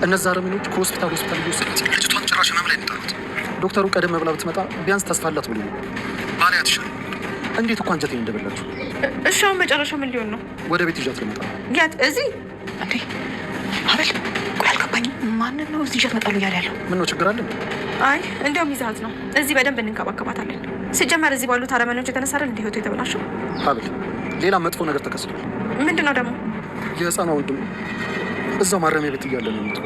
እነዛ አረመኔዎች ከሆስፒታል እየወሰዱት ልጅቷን ጭራሽ ህመም ላይ እንጣሉት። ዶክተሩ ቀደም ብላ ብትመጣ ቢያንስ ተስፋ አላት ብሎ ነው። ባሪያ ትሻል። እንዴት እኮ አንጀቴን እንደበላችሁ። እሺ አሁን መጨረሻው ምን ሊሆን ነው? ወደ ቤት ይዣት ልመጣ። የት? እዚህ እንዴ? አቤል ቆይ አልገባኝም። ማንን ነው እዚህ ይዣት እመጣለሁ እያለ ያለው? ምን ነው ችግር አለ? አይ እንዲያውም ይዛት ነው። እዚህ በደንብ እንንከባከባታለን። ሲጀመር እዚህ ባሉት አረመኔዎች የተነሳ አይደል እንደ ህይወቱ የተበላሸው። ሀብል ሌላ መጥፎ ነገር ተከስቷል። ምንድን ነው ደግሞ? የህፃኗ ወንድም እዛው ማረሚያ ቤት እያለ ነው የሞተው።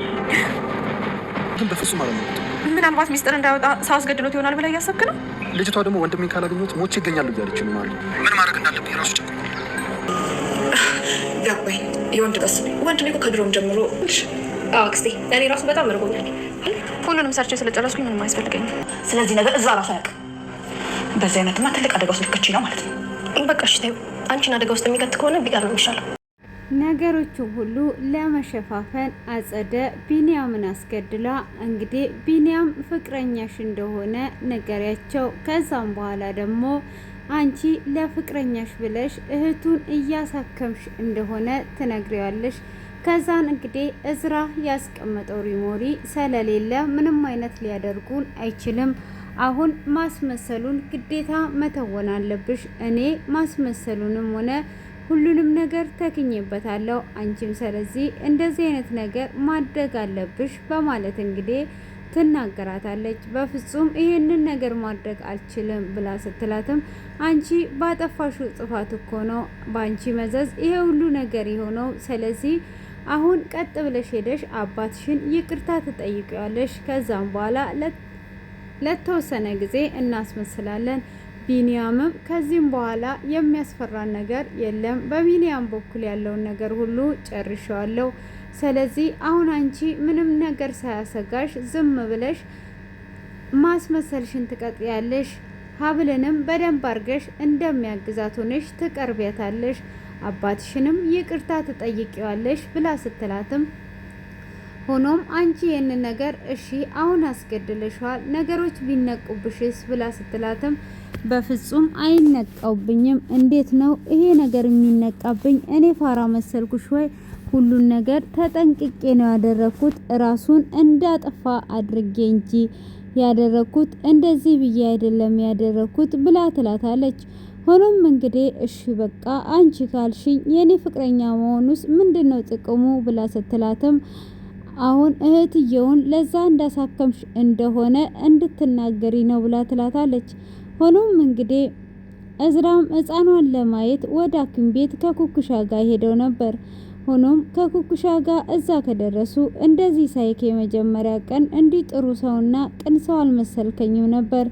ግን በፍጹም አለመሞቱ። ምናልባት ሚስጥር እንዳይወጣ ሰው አስገድሎት ይሆናል ብላ እያሰብክ ነው? ልጅቷ ደግሞ ወንድሜን ካላገኘሁት ሞቼ ይገኛሉ እያለች ነው ማለት። ምን ማድረግ እንዳለብኝ ራሱ ጨ ገባኝ። የወንድ ቀስ ወንድ እኔ እኮ ከድሮም ጀምሮ አክስቴ እኔ ራሱ በጣም እርቦኛል። ሁሉንም ሰርቼ ስለጨረስኩኝ ምንም አያስፈልገኝም። ስለዚህ ነገር እዛ ራሱ አያውቅም። በዚህ አይነትማ ትልቅ አደጋ ውስጥ ልከች ነው ማለት ነው። በቃ እሺ ተይው። አንቺን አደጋ ውስጥ የሚከት ከሆነ ቢቀር ነው የሚሻለው። ነገሮቹ ሁሉ ለመሸፋፈን አጸደ ቢኒያምን አስገድላ እንግዲህ ቢኒያም ፍቅረኛሽ እንደሆነ ነገሪያቸው። ከዛም በኋላ ደግሞ አንቺ ለፍቅረኛሽ ብለሽ እህቱን እያሳከምሽ እንደሆነ ትነግሪዋለሽ። ከዛን እንግዲህ እዝራ ያስቀመጠው ሪሞሪ ስለሌለ ምንም አይነት ሊያደርጉን አይችልም። አሁን ማስመሰሉን ግዴታ መተወን አለብሽ። እኔ ማስመሰሉንም ሆነ ሁሉንም ነገር ተክኜበታለሁ። አንቺም ስለዚህ እንደዚህ አይነት ነገር ማድረግ አለብሽ በማለት እንግዲህ ትናገራታለች። በፍጹም ይሄንን ነገር ማድረግ አልችልም ብላ ስትላትም አንቺ ባጠፋሽው ጥፋት እኮ ነው በአንቺ መዘዝ ይሄ ሁሉ ነገር የሆነው። ስለዚህ አሁን ቀጥ ብለሽ ሄደሽ አባትሽን ይቅርታ ትጠይቂዋለሽ። ከዛም በኋላ ለተወሰነ ጊዜ እናስመስላለን። ቢኒያምም ከዚህም በኋላ የሚያስፈራን ነገር የለም፣ በቢኒያም በኩል ያለውን ነገር ሁሉ ጨርሻለሁ። ስለዚህ አሁን አንቺ ምንም ነገር ሳያሰጋሽ ዝም ብለሽ ማስመሰልሽን ትቀጥያለሽ። ሀብልንም በደንብ አርገሽ እንደሚያግዛት ሆነሽ ትቀርቢያታለሽ። አባትሽንም ይቅርታ ትጠይቂዋለሽ ብላ ስትላትም ሆኖም አንቺ ይህንን ነገር እሺ አሁን አስገድለሻል፣ ነገሮች ቢነቁብሽስ ብላ ስትላትም በፍጹም አይነቃውብኝም። እንዴት ነው ይሄ ነገር የሚነቃብኝ? እኔ ፋራ መሰልኩሽ ወይ? ሁሉን ነገር ተጠንቅቄ ነው ያደረኩት፣ ራሱን እንዳጠፋ አድርጌ እንጂ ያደረኩት እንደዚህ ብዬ አይደለም ያደረኩት ብላ ትላታለች። ሆኖም እንግዲህ እሺ በቃ አንቺ ካልሽኝ የኔ ፍቅረኛ መሆኑስ ምንድነው ጥቅሙ ብላ ስትላትም አሁን እህትየውን ለዛ እንዳሳከምሽ እንደሆነ እንድትናገሪ ነው ብላ ትላታለች። ሆኖም እንግዲህ እዝራም ህፃኗን ለማየት ወደ ሐኪም ቤት ከኩኩሻ ጋር ሄደው ነበር። ሆኖም ከኩኩሻ ጋር እዛ ከደረሱ እንደዚህ ሳይክ የመጀመሪያ ቀን እንዲህ ጥሩ ሰውና ቅን ሰው አልመሰልከኝም ነበር፣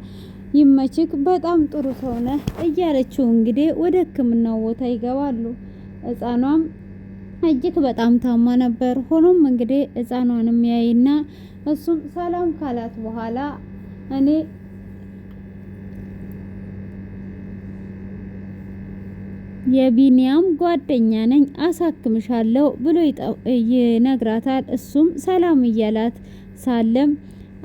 ይመችክ፣ በጣም ጥሩ ሰው ነህ እያለችው እንግዲህ ወደ ህክምናው ቦታ ይገባሉ። ህፃኗም እጅግ በጣም ታማ ነበር። ሆኖም እንግዲህ ህፃኗንም ያይና እሱም ሰላም ካላት በኋላ እኔ የቢኒያም ጓደኛ ነኝ አሳክምሻለሁ ብሎ ይነግራታል። እሱም ሰላም እያላት ሳለም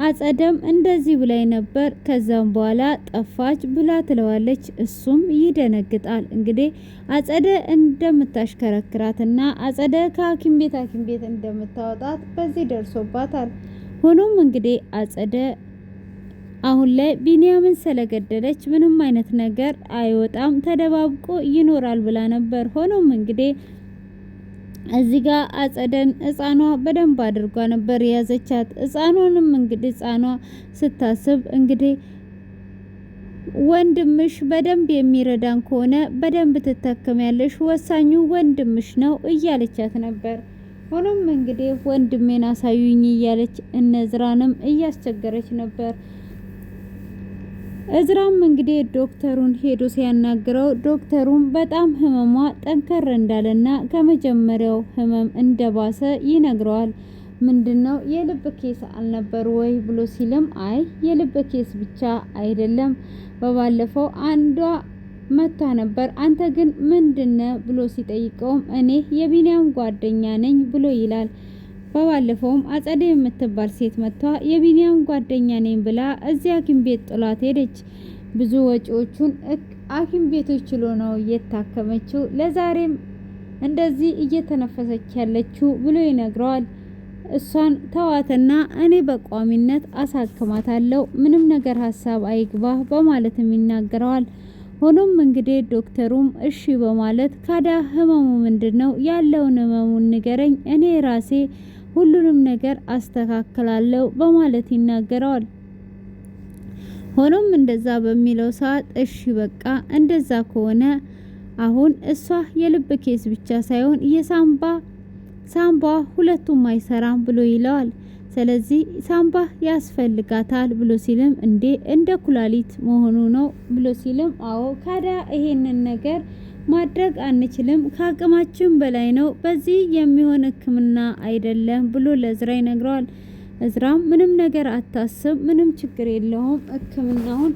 አጸደም እንደዚህ ብላይ ነበር፣ ከዛም በኋላ ጠፋች ብላ ትለዋለች። እሱም ይደነግጣል። እንግዲህ አጸደ እንደምታሽከረክራትና አጸደ ከሐኪም ቤት እንደምታወጣት በዚህ ደርሶባታል። ሆኖም እንግዲህ አጸደ አሁን ላይ ቢኒያምን ስለገደለች ምንም አይነት ነገር አይወጣም፣ ተደባብቆ ይኖራል ብላ ነበር። ሆኖም እንግዲህ እዚህ ጋር አጸደን ህፃኗ በደንብ አድርጓ ነበር የያዘቻት። ህፃኗንም እንግዲህ ህፃኗ ስታስብ እንግዲህ ወንድምሽ በደንብ የሚረዳን ከሆነ በደንብ ትታከሚያለሽ፣ ወሳኙ ወንድምሽ ነው እያለቻት ነበር። ሆኖም እንግዲህ ወንድሜን አሳዩኝ እያለች እነዝራንም እያስቸገረች ነበር። እዝራም እንግዲህ ዶክተሩን ሄዶ ሲያናግረው ዶክተሩም በጣም ህመሟ ጠንከር እንዳለና ከመጀመሪያው ህመም እንደባሰ ይነግረዋል። ምንድነው የልብ ኬስ አልነበር ወይ ብሎ ሲልም አይ የልብ ኬስ ብቻ አይደለም፣ በባለፈው አንዷ መታ ነበር፣ አንተ ግን ምንድነ ብሎ ሲጠይቀውም እኔ የቢኒያም ጓደኛ ነኝ ብሎ ይላል። በባለፈውም አጸደ የምትባል ሴት መጥታ የቢኒያም ጓደኛ ነኝ ብላ እዚያ ሐኪም ቤት ጥላት ሄደች። ብዙ ወጪዎቹን ሐኪም ቤቶች ችሎ ነው እየታከመችው፣ ለዛሬም እንደዚህ እየተነፈሰች ያለችው ብሎ ይነግረዋል። እሷን ተዋትና እኔ በቋሚነት አሳክማታለሁ፣ ምንም ነገር ሀሳብ አይግባ በማለትም ይናገረዋል። ሆኖም እንግዲህ ዶክተሩም እሺ በማለት ካዳ ህመሙ ምንድነው? ያለውን ህመሙን ንገረኝ፣ እኔ ራሴ ሁሉንም ነገር አስተካክላለሁ በማለት ይናገረዋል። ሆኖም እንደዛ በሚለው ሰዓት እሺ በቃ እንደዛ ከሆነ አሁን እሷ የልብ ኬስ ብቻ ሳይሆን ሳምባ ሁለቱም አይሰራም ብሎ ይለዋል። ስለዚህ ሳምባ ያስፈልጋታል ብሎ ሲልም እንደ ኩላሊት መሆኑ ነው ብሎ ሲልም አዎ ካዳ ይሄንን ነገር ማድረግ አንችልም፣ ከአቅማችን በላይ ነው፣ በዚህ የሚሆን ህክምና አይደለም ብሎ ለእዝራ ይነግረዋል። እዝራም ምንም ነገር አታስብ፣ ምንም ችግር የለውም፣ ህክምናውን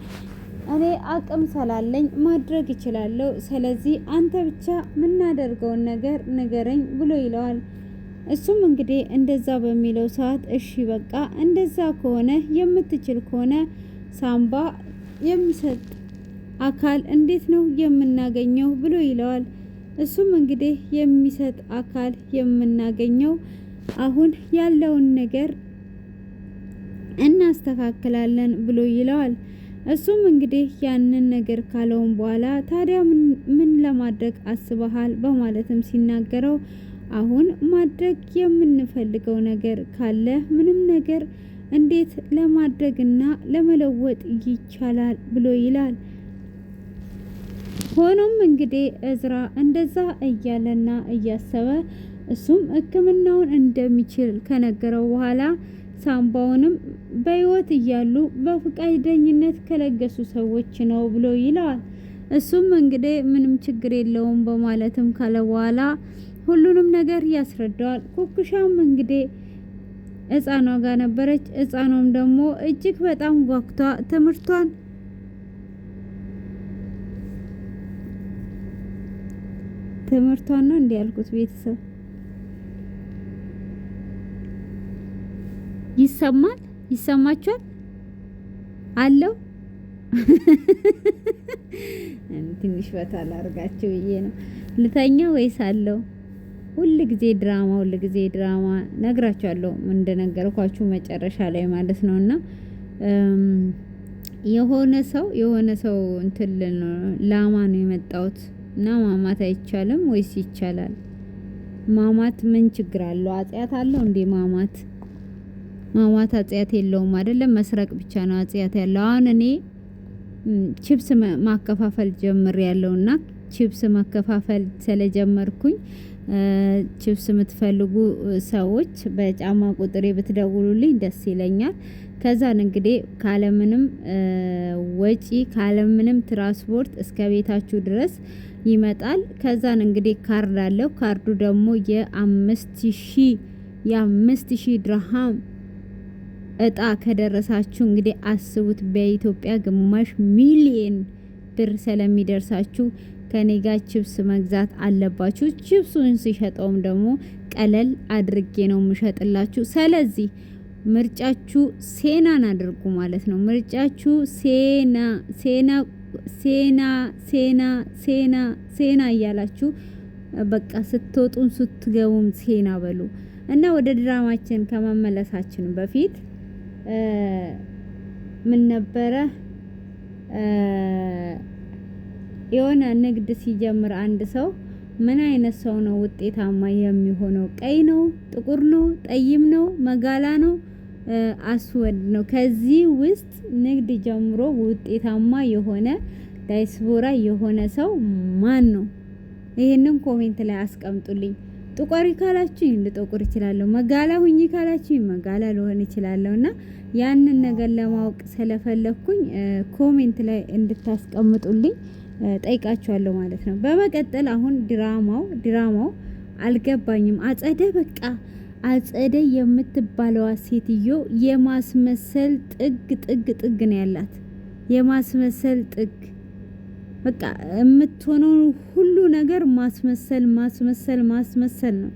እኔ አቅም ስላለኝ ማድረግ እችላለሁ፣ ስለዚህ አንተ ብቻ ምናደርገውን ነገር ንገረኝ ብሎ ይለዋል። እሱም እንግዲህ እንደዛ በሚለው ሰዓት እሺ በቃ እንደዛ ከሆነ የምትችል ከሆነ ሳምባ የሚሰጥ አካል እንዴት ነው የምናገኘው ብሎ ይለዋል። እሱም እንግዲህ የሚሰጥ አካል የምናገኘው አሁን ያለውን ነገር እናስተካክላለን ብሎ ይለዋል። እሱም እንግዲህ ያንን ነገር ካለውን በኋላ ታዲያ ምን ለማድረግ አስበሃል በማለትም ሲናገረው አሁን ማድረግ የምንፈልገው ነገር ካለ ምንም ነገር እንዴት ለማድረግና ለመለወጥ ይቻላል ብሎ ይላል። ሆኖም እንግዲህ እዝራ እንደዛ እያለና እያሰበ እሱም ህክምናውን እንደሚችል ከነገረው በኋላ ሳምባውንም በህይወት እያሉ በፍቃደኝነት ከለገሱ ሰዎች ነው ብሎ ይለዋል። እሱም እንግዲህ ምንም ችግር የለውም በማለትም ካለ በኋላ ሁሉንም ነገር ያስረዳዋል። ኩኩሻም እንግዲህ ህፃኗ ጋር ነበረች። ህፃኗም ደግሞ እጅግ በጣም ጓጉታ ትምህርቷን ነው እንዲህ ያልኩት ቤተሰብ ይሰማችኋል አለው ትንሽ ፈታ ላርጋችሁ ብዬ ነው። ልተኛ ወይስ አለው? ሁል ጊዜ ድራማ ነግራችኋለሁ፣ እንደነገርኳችሁ መጨረሻ ላይ ማለት ነውና የሆነ ሰው እንትን ላማ ነው የመጣሁት እና ማማት አይቻልም ወይስ ይቻላል? ማማት ምን ችግር አለው? አጽያት አለው እንዴ? ማማት አጽያት የለውም አይደለም፣ መስረቅ ብቻ ነው አጽያት ያለው። አሁን እኔ ቺፕስ ማከፋፈል ጀምር ያለውና ቺፕስ ማከፋፈል ስለጀመርኩኝ ቺፕስ የምትፈልጉ ሰዎች በጫማ ቁጥሬ ብትደውሉልኝ ደስ ይለኛል። ከዛን እንግዲህ ካለምንም ወጪ ካለምንም ትራንስፖርት እስከ ቤታችሁ ድረስ ይመጣል። ከዛን እንግዲህ ካርድ አለው። ካርዱ ደግሞ የ5000 ድርሃም እጣ ከደረሳችሁ እንግዲህ አስቡት፣ በኢትዮጵያ ግማሽ ሚሊየን ብር ስለሚደርሳችሁ ከኔ ጋር ቺፕስ መግዛት አለባችሁ። ቺፕሱን ሲሸጠውም ደግሞ ቀለል አድርጌ ነው የምሸጥላችሁ። ስለዚህ ምርጫችሁ ሴናን አድርጉ ማለት ነው። ምርጫችሁ ሴና እያላችሁ በቃ ስትወጡም ስትገቡም ሴና በሉ እና ወደ ድራማችን ከመመለሳችን በፊት ምን ነበረ የሆነ ንግድ ሲጀምር አንድ ሰው ምን አይነት ሰው ነው ውጤታማ የሚሆነው? ቀይ ነው? ጥቁር ነው? ጠይም ነው? መጋላ ነው? አስወድ ነው? ከዚህ ውስጥ ንግድ ጀምሮ ውጤታማ የሆነ ዳይስፖራ የሆነ ሰው ማን ነው? ይሄንን ኮሜንት ላይ አስቀምጡልኝ። ጥቁሪ ካላችሁ ልጠቁር እችላለሁ፣ መጋላ ሁኚ ካላችሁ መጋላ ልሆን እችላለሁና ያንን ነገር ለማወቅ ስለፈለኩኝ ኮሜንት ላይ እንድታስቀምጡልኝ ጠይቃችኋለሁ ማለት ነው። በመቀጠል አሁን ድራማው አልገባኝም። አጸደ የምትባለዋ ሴትዮ የማስመሰል ጥግ ነው ያላት። የማስመሰል ጥግ በቃ የምትሆነው ሁሉ ነገር ማስመሰል ነው።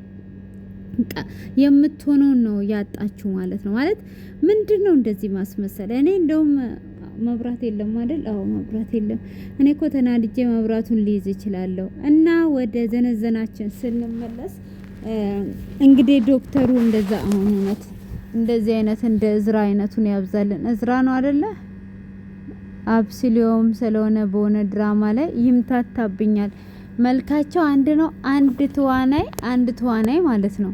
በቃ የምትሆነው ነው ያጣችሁ ማለት ነው። ማለት ምንድነው እንደዚህ ማስመሰል? እኔ እንደውም መብራት የለም አይደል? አዎ መብራት የለም። እኔ እኮ ተናድጄ መብራቱን ሊይዝ እችላለሁ። እና ወደ ዘነዘናችን ስንመለስ እንግዲህ ዶክተሩ እንደዛ አሁን እውነት እንደዚህ አይነት እንደ እዝራ አይነቱን ያብዛልን። እዝራ ነው አይደለ? አብስሊዮም ስለሆነ በሆነ ድራማ ላይ ይምታታብኛል። መልካቸው አንድ ነው። አንድ ተዋናይ ማለት ነው።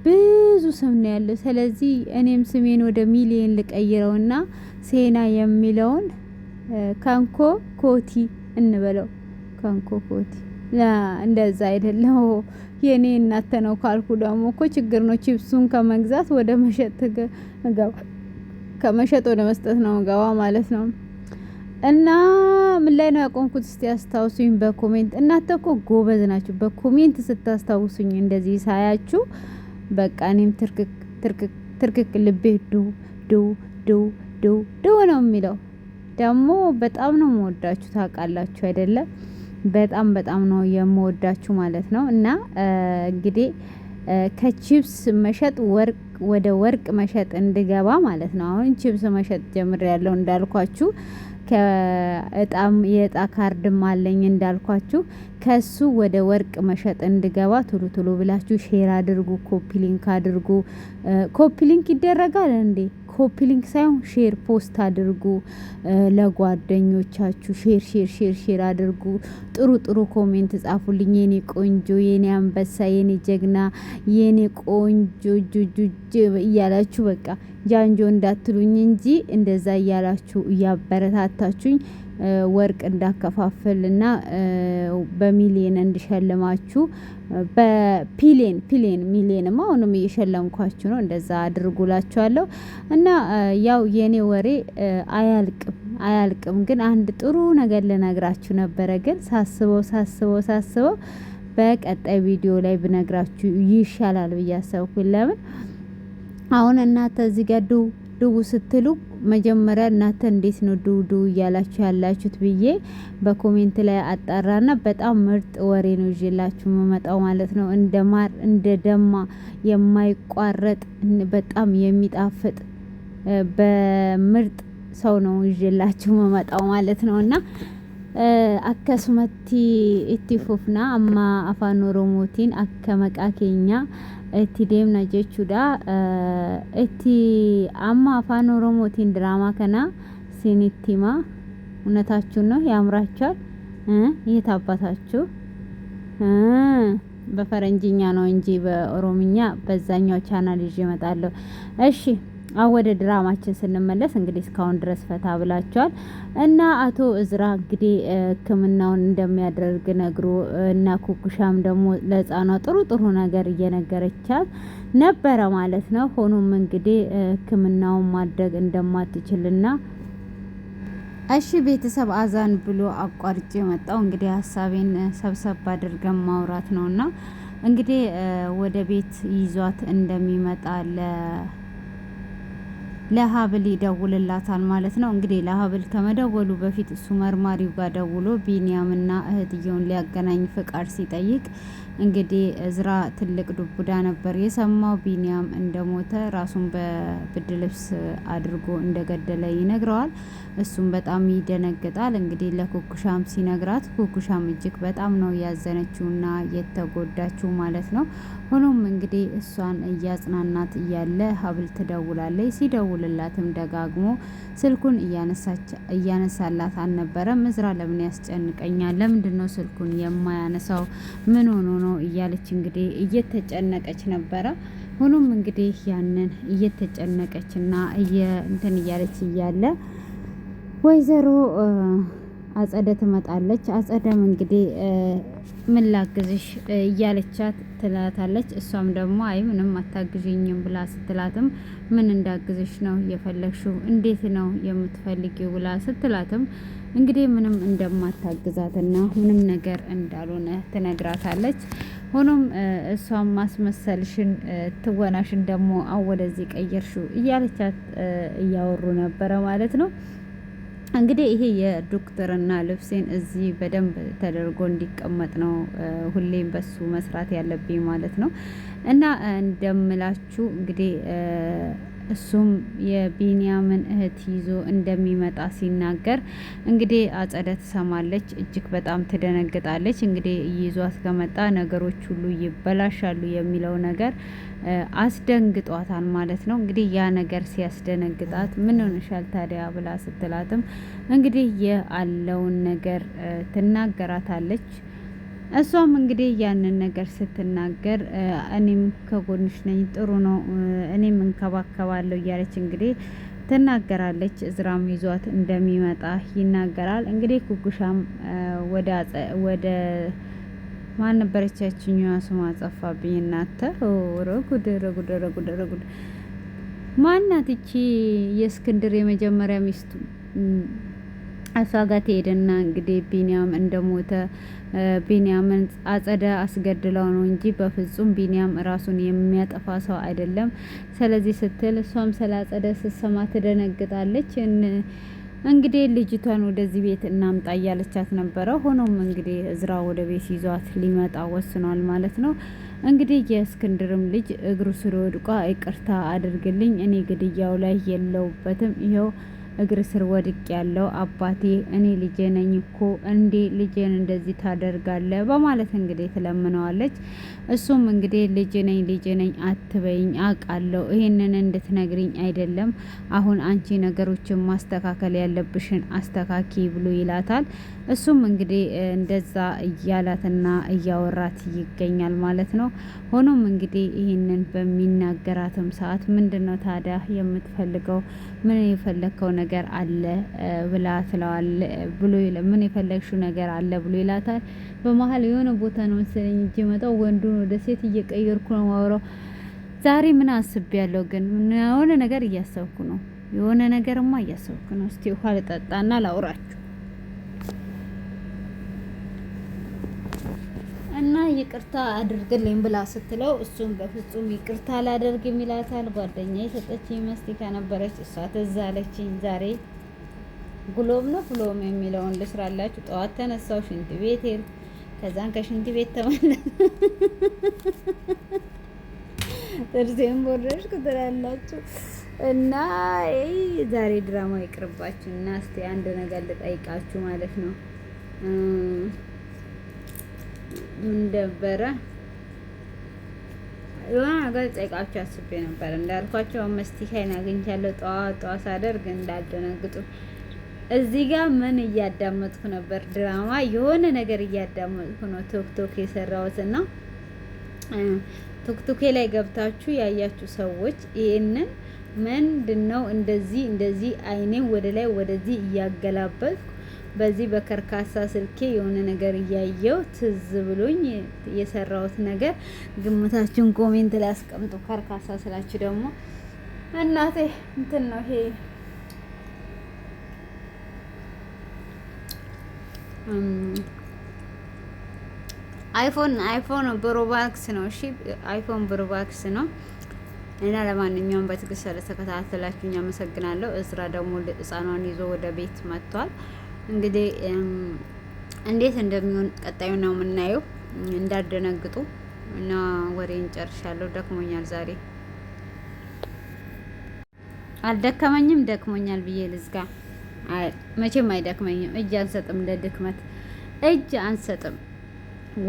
ብዙ ስም ነው ያለው። ስለዚህ እኔም ስሜን ወደ ሚሊየን ልቀይረውና ሴና የሚለውን ካንኮ ኮቲ እንበለው። ካንኮ ኮቲ እንደዛ አይደለም። የኔ እናተ ነው ካልኩ ደግሞ እኮ ችግር ነው። ቺፕሱን ከመግዛት ወደ መሸጥ ከመሸጥ ወደ መስጠት ነው ገባ ማለት ነው። እና ምን ላይ ነው ያቆምኩት? እስቲ አስታውሱኝ በኮሜንት። እናንተ እኮ ጎበዝ ናችሁ። በኮሜንት ስታስታውሱኝ እንደዚህ ሳያችሁ በቃ እኔም ትርክክ ልቤ ዱ ነው የሚለው። ደግሞ በጣም ነው የምወዳችሁ ታውቃላችሁ አይደለም? በጣም ነው የምወዳችሁ ማለት ነው። እና እንግዲህ ከቺፕስ መሸጥ ወደ ወርቅ መሸጥ እንድገባ ማለት ነው። አሁን ቺፕስ መሸጥ ጀምሬያለሁ እንዳልኳችሁ። የእጣ ካርድም አለኝ እንዳልኳችሁ። ከሱ ወደ ወርቅ መሸጥ እንድገባ ቶሎ ብላችሁ ሼር አድርጉ፣ ኮፒ ሊንክ አድርጉ። ኮፒ ሊንክ ይደረጋል እንዴ? ኮፒ ሊንክ ሳይሆን ሼር ፖስት አድርጉ ለጓደኞቻችሁ። ሼር አድርጉ። ጥሩ ኮሜንት ጻፉልኝ። የኔ ቆንጆ፣ የኔ አንበሳ፣ የኔ ጀግና፣ የኔ ቆንጆ ጁጁ እያላችሁ በቃ ጃንጆ እንዳትሉኝ እንጂ እንደዛ እያላችሁ እያበረታታችሁኝ ወርቅ እንዳከፋፍልና በሚሊየን እንድሸልማችሁ በፒሊየን ሚሊየንማ አሁንም እየሸለምኳችሁ ነው። እንደዛ አድርጉላችኋለሁ። እና ያው የኔ ወሬ አያልቅም ግን አንድ ጥሩ ነገር ልነግራችሁ ነበረ። ግን ሳስበው በቀጣይ ቪዲዮ ላይ ብነግራችሁ ይሻላል ብዬ አሰብኩኝ። ለምን አሁን እናንተ እዚህ ጋር ድው ስትሉ መጀመሪያ እናንተ እንዴት ነው ዱ እያላችሁ ያላችሁት ብዬ በኮሜንት ላይ አጣራና በጣም ምርጥ ወሬ ነው ይዤላችሁ መመጣው ማለት ነው። እንደ ማር እንደ ደማ የማይቋረጥ በጣም የሚጣፍጥ በምርጥ ሰው ነው ይዤላችሁ መመጣው ማለት ነውና አከስመቲ ኢቲፉፍና አማ አፋን ኦሮሞቲን አከመቃኬኛ እቲ ዴምና ጀቹዳ እቲ አማ አፋን ኦሮሞቲን ድራማ ከና ሲኒቲማ እውነታችሁ ነው ያምራችኋል። የት አባታችሁ በፈረንጅኛ ነው እንጂ በኦሮምኛ በዛኛው ቻናል ይዤ እመጣለሁ። እሺ ወደ ድራማችን ስንመለስ እንግዲህ እስካሁን ድረስ ፈታ ብላችኋል። እና አቶ እዝራ እንግዲህ ሕክምናውን እንደሚያደርግ ነግሮ እና ኩኩሻም ደግሞ ለሕፃኗ ጥሩ ነገር እየነገረቻት ነበረ ማለት ነው። ሆኖም እንግዲህ ሕክምናውን ማድረግ እንደማትችልና እሺ ቤተሰብ አዛን ብሎ አቋርጬ መጣው። እንግዲህ ሀሳቤን ሰብሰብ አድርገን ማውራት ነውና እንግዲህ ወደ ቤት ይዟት እንደሚመጣ ለሀብል ይደውልላታል ማለት ነው። እንግዲህ ለሀብል ከመደወሉ በፊት እሱ መርማሪው ጋር ደውሎ ቢኒያምና እህትየውን ሊያገናኝ ፍቃድ ሲጠይቅ እንግዲህ እዝራ ትልቅ ዱብዳ ነበር የሰማው። ቢኒያም እንደሞተ ራሱን በብርድ ልብስ አድርጎ እንደገደለ ይነግረዋል። እሱም በጣም ይደነግጣል። እንግዲህ ለኩኩሻም ሲነግራት ኩኩሻም እጅግ በጣም ነው ያዘነችውና የተጎዳችው ማለት ነው። ሆኖም እንግዲህ እሷን እያጽናናት እያለ ሀብል ትደውላለች። ሲደውልላትም ደጋግሞ ስልኩን እያነሳላት አልነበረም። እዝራ ለምን ያስጨንቀኛል? ለምንድን ነው ስልኩን የማያነሳው? ምን ሆኖ ነው እያለች እንግዲህ እየተጨነቀች ነበረ። ሆኖም እንግዲህ ያንን እየተጨነቀችና እንትን እያለች እያለ ወይዘሮ አጸደ ትመጣለች። አጸደም እንግዲህ ምን ላግዝሽ እያለቻት ትላታለች። እሷም ደግሞ አይ ምንም አታግዥኝም ብላ ስትላትም ምን እንዳግዝሽ ነው የፈለግሽው? እንዴት ነው የምትፈልጊው? ብላ ስትላትም እንግዲህ ምንም እንደማታግዛትና ምንም ነገር እንዳልሆነ ትነግራታለች። ሆኖም እሷም ማስመሰልሽን ትወናሽን ደግሞ ወደዚህ ቀየርሽው እያለቻት እያወሩ ነበረ ማለት ነው። እንግዲህ ይሄ የዶክተርና ልብሴን እዚህ በደንብ ተደርጎ እንዲቀመጥ ነው ሁሌም በሱ መስራት ያለብኝ ማለት ነው። እና እንደምላችሁ እንግዲህ እሱም የቢንያምን እህት ይዞ እንደሚመጣ ሲናገር እንግዲህ አጸደ ትሰማለች። እጅግ በጣም ትደነግጣለች። እንግዲህ ይዟት ከመጣ ነገሮች ሁሉ ይበላሻሉ የሚለው ነገር አስደንግጧታል ማለት ነው። እንግዲህ ያ ነገር ሲያስደነግጣት ምን ሆነሻል ታዲያ ብላ ስትላትም እንግዲህ ያለውን ነገር ትናገራታለች። እሷም እንግዲህ ያንን ነገር ስትናገር እኔም ከጎንሽ ነኝ፣ ጥሩ ነው፣ እኔም እንከባከባለሁ እያለች እንግዲህ ትናገራለች። እዝራም ይዟት እንደሚመጣ ይናገራል። እንግዲህ ኩኩሻም ወደ ማን ነበረቻችኛዋ ስሟ ጠፋብኝ። እናተ ረጉድ ረጉድ ረጉድ ረጉድ ማናት እቺ የእስክንድር የመጀመሪያ ሚስቱ እሷ ጋር ትሄድና እንግዲህ ቢንያም እንደሞተ ቢንያምን አጸደ አስገድለው ነው እንጂ በፍጹም ቢንያም ራሱን የሚያጠፋ ሰው አይደለም። ስለዚህ ስትል እሷም ስለ አጸደ ስትሰማ ትደነግጣለች። እንግዲህ ልጅቷን ወደዚህ ቤት እናምጣ እያለቻት ነበረ። ሆኖም እንግዲህ እዝራ ወደ ቤት ይዟት ሊመጣ ወስኗል ማለት ነው። እንግዲህ የእስክንድርም ልጅ እግሩ ስር ወድቋ ይቅርታ አድርግልኝ፣ እኔ ግድያው ላይ የለውበትም፣ ይኸው እግር ስር ወድቅ ያለው አባቴ፣ እኔ ልጄ ነኝ እኮ እንዴ ልጄን እንደዚህ ታደርጋለ? በማለት እንግዲህ ትለምነዋለች። እሱም እንግዲህ ልጄ ነኝ አትበይኝ፣ አውቃለሁ ይሄንን እንድትነግሪኝ አይደለም። አሁን አንቺ ነገሮችን ማስተካከል ያለብሽን አስተካኪ ብሎ ይላታል። እሱም እንግዲህ እንደዛ እያላትና እያወራት ይገኛል ማለት ነው። ሆኖም እንግዲህ ይህንን በሚናገራትም ሰዓት ምንድነው ታዲያ የምትፈልገው? ምን የፈለግከው ነገር አለ ብላ ትለዋል ብሎ ምን የፈለግሽው ነገር አለ ብሎ ይላታል። በመሀል የሆነ ቦታ ነው መሰለኝ እጅ መጣው ወንዱን ወደ ሴት እየቀየርኩ ነው ማውራው። ዛሬ ምን አስቤያለሁ ግን የሆነ ነገር እያሰብኩ ነው። የሆነ ነገርማ እያሰብኩ ነው። እስቲ ውሃ ልጠጣና ላውራችሁ እና ይቅርታ አድርግልኝ ብላ ስትለው እሱም በፍጹም ይቅርታ አላደርግም ይላታል። ጓደኛዬ የሰጠችኝ መስቲካ ነበረች፣ እሷ ትዝ አለችኝ። ዛሬ ግሎም ነው ግሎም የሚለውን ልስራላችሁ። ጠዋት ተነሳው ሽንት ቤት ሄድኩ። ከዛን ከሽንት ቤት ተመለስ ጥርሴን ቦረሽኩ ትላላችሁ። እና ዛሬ ድራማ ይቅርባችሁ እና እስቲ አንድ ነገር ልጠይቃችሁ ማለት ነው። ምን ነበረ የሆነ ነገር ጠይቃችሁ አስቤ ነበር። እንዳልኳቸው መስቲካዬን አግኝቻለሁ። ጠዋት ሳደርግ እንዳደነግጡ እዚህ ጋር ምን እያዳመጥኩ ነበር? ድራማ የሆነ ነገር እያዳመጥኩ ነው። ቶክቶክ የሰራሁትና ቶክቶኬ ላይ ገብታችሁ ያያችሁ ሰዎች ይሄንን ምንድነው እንደዚህ አይኔን ወደ ላይ ወደዚህ እያገላበጥኩ በዚህ በከርካሳ ስልኬ የሆነ ነገር እያየው ትዝ ብሎኝ የሰራሁት ነገር ግምታችሁን ኮሜንት ላይ አስቀምጡ። ከርካሳ ስላችሁ ደግሞ እናቴ እንትን ነው ይሄ አይፎን ብሮባክስ ነው። እሺ አይፎን ብሮባክስ ነው። እና ለማንኛውም በትዕግስት ስለተከታተላችሁኝ አመሰግናለሁ። እዝራ ደግሞ ህፃኗን ይዞ ወደ ቤት መጥቷል። እንግዲህ እንዴት እንደሚሆን ቀጣዩ ነው የምናየው። እንዳደነግጡ እና ወሬን ጨርሻለሁ። ደክሞኛል ዛሬ አልደከመኝም፣ ደክሞኛል ብዬ ልዝጋ። መቼም አይደክመኝም። እጅ አንሰጥም፣ ለድክመት እጅ አንሰጥም።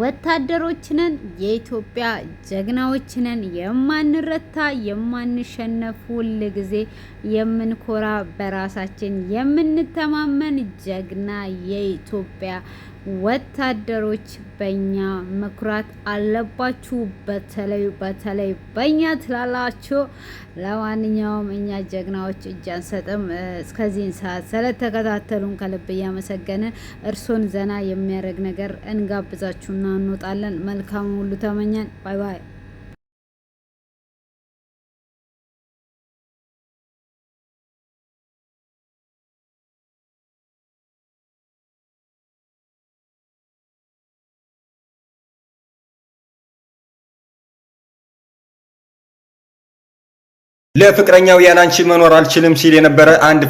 ወታደሮች ነን፣ የኢትዮጵያ ጀግናዎች ነን፣ የማንረታ የማንሸነፍ፣ ሁል ጊዜ የምንኮራ፣ በራሳችን የምንተማመን ጀግና የኢትዮጵያ ወታደሮች በእኛ መኩራት አለባችሁ። በተለይ በእኛ ትላላችሁ። ለማንኛውም እኛ ጀግናዎች እጅ አንሰጥም። እስከዚህን ሰዓት ስለተከታተሉን ከልብ እያመሰገንን እርሶን ዘና የሚያደርግ ነገር እንጋብዛችሁና እንወጣለን። መልካም ሁሉ ተመኘን። ባይ ባይ። ለፍቅረኛው ያላንቺ መኖር አልችልም ሲል የነበረ አንድ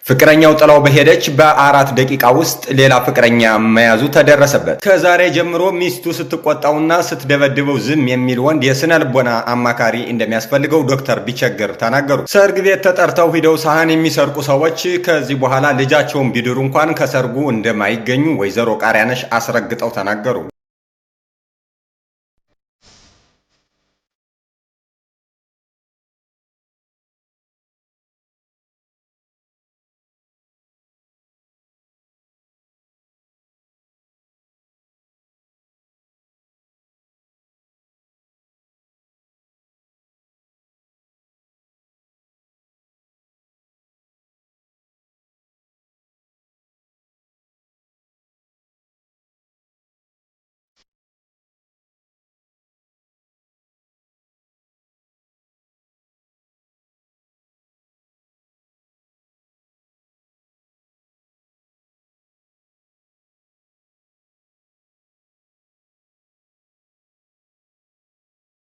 ፍቅረኛው ጥላው በሄደች በ4 ደቂቃ ውስጥ ሌላ ፍቅረኛ መያዙ ተደረሰበት። ከዛሬ ጀምሮ ሚስቱ ስትቆጣውና ስትደበድበው ዝም የሚል ወንድ የስነ ልቦና አማካሪ እንደሚያስፈልገው ዶክተር ቢቸግር ተናገሩ። ሰርግ ቤት ተጠርተው ሂደው ሳህን የሚሰርቁ ሰዎች ከዚህ በኋላ ልጃቸውን ቢድሩ እንኳን ከሰርጉ እንደማይገኙ ወይዘሮ ቃሪያነሽ አስረግጠው ተናገሩ።